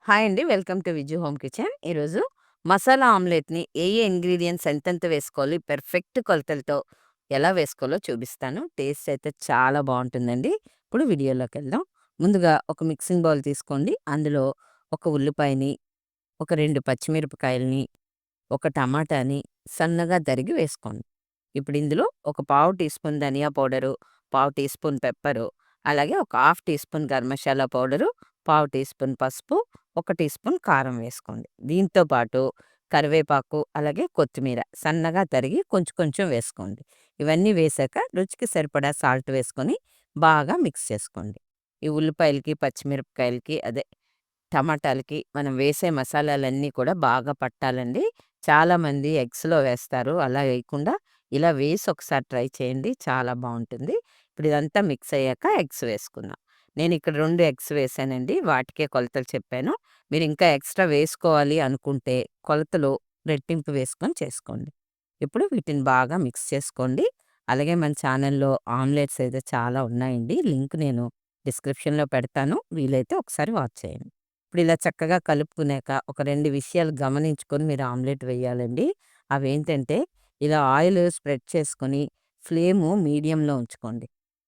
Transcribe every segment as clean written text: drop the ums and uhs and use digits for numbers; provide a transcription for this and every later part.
Hi అండి. Welcome to Viju home kitchen. ఈరోజు మసాలా ఆమ్లెట్‌ని ఏ ingredients ఎంతెంత వేసుకోవాలి, పెర్ఫెక్ట్ కొలతలతో ఎలా వేసుకోవాలో చూపిస్తాను. టేస్ట్ అయితే చాలా బావుంటుందండి. ఇప్పుడు వీడియోలోకెళ్దాం. ముందుగా ఒక మిక్సింగ్ బౌల్ తీసుకోండి. అందులో ఒక ఉల్లిపాయని, ఒక 2 పచ్చిమిరపకాయలని, ఒక టమాటాని సన్నగా తరిగి వేసుకోండి. ఇప్పుడు ఇందులో ఒక పావు టీ స్పూన్ ధనియా పౌడరు, పావు టీ స్పూన్ పెప్పరు, అలాగే ఒక half teaspoon garam masala powder, పావు టీ స్పూన్ పసుపు, ఒక టీ స్పూన్ కారం వేసుకోండి. దీంతో పాటు కరివేపాకు, అలాగే కొత్తిమీర సన్నగా తరిగి కొంచెం కొంచెం వేసుకోండి. ఇవన్నీ వేశాక రుచికి సరిపడా సాల్ట్ వేసుకొని బాగా మిక్స్ చేసుకోండి. ఈ ఉల్లిపాయలకి, పచ్చిమిరపకాయలకి టమాటాలకి మనం వేసే మసాలాలన్నీ కూడా బాగా పట్టాలండి. చాలామంది ఎగ్స్‌లో వేస్తారు. అలా వేయకుండా ఇలా వేసి ఒకసారి ట్రై చేయండి. చాలా బావుంటుంది. ఇప్పుడు ఇదంతా మిక్స్ అయ్యాక ఎగ్స్ వేసుకుందాం. నేనిక్కడ 2 ఎగ్స్ వేశానండి. వాటికే కొలతలు చెప్పాను. మీరు ఇంకా ఎక్స్‌ట్రా వేసుకోవాలి అనుకుంటే కొలతలు రెట్టింపు వేసుకొని చేసుకోండి. ఇప్పుడు వీటిని బాగా మిక్స్ చేసుకోండి. అలాగే మన ఛానల్‌లో ఆమ్లెట్స్ అయితే చాలా ఉన్నాయండి. లింక్ నేను డిస్క్రిప్షన్‌లో పెడతాను. వీలైతే ఒకసారి వాచ్ చేయండి. ఇప్పుడు ఇలా చక్కగా కలుపుకున్నాక ఒక 2 విషయాలు గమనించుకొని మీరు ఆమ్లెట్ వేయాలండి. అవేంటంటే ఇలా ఆయిల్ స్ప్రెడ్ చేసుకొని ఫ్లేము మీడియంలో ఉంచుకోండి.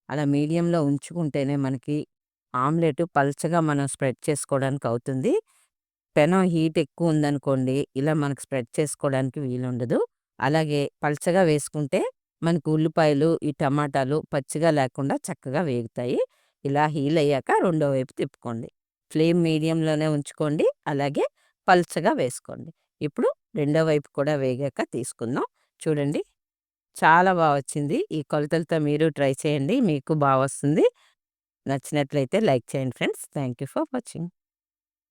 అలా మీడియంలో ఉంచుకుంటేనే మనకి ఆమ్లెట్ పల్చగా మనం స్ప్రెడ్ చేసుకోవడానికి అవుతుంది. పెనం హీట్ ఎక్కువ ఉందనుకోండి, ఇలా మనకు స్ప్రెడ్ చేసుకోవడానికి వీలుండదు. అలాగే పల్చగా వేసుకుంటే మనకు ఉల్లిపాయలు, ఈ టమాటాలు పచ్చిగా లేకుండా చక్కగా వేగుతాయి. ఇలా హీలయ్యాక రెండో వైపు తిప్పుకోండి. ఫ్లేమ్ మీడియంలోనే ఉంచుకోండి. అలాగే పల్చగా వేసుకోండి. ఇప్పుడు రెండో వైపు కూడా వేగాక తీసుకుందాం. చూడండి, చాలా వచ్చింది. ఈ కొలతలతో మీరు ట్రై చేయండి. మీకు వస్తుంది. నచ్చినట్లయితే లైక్ చేయండి friends. Thank you for watching.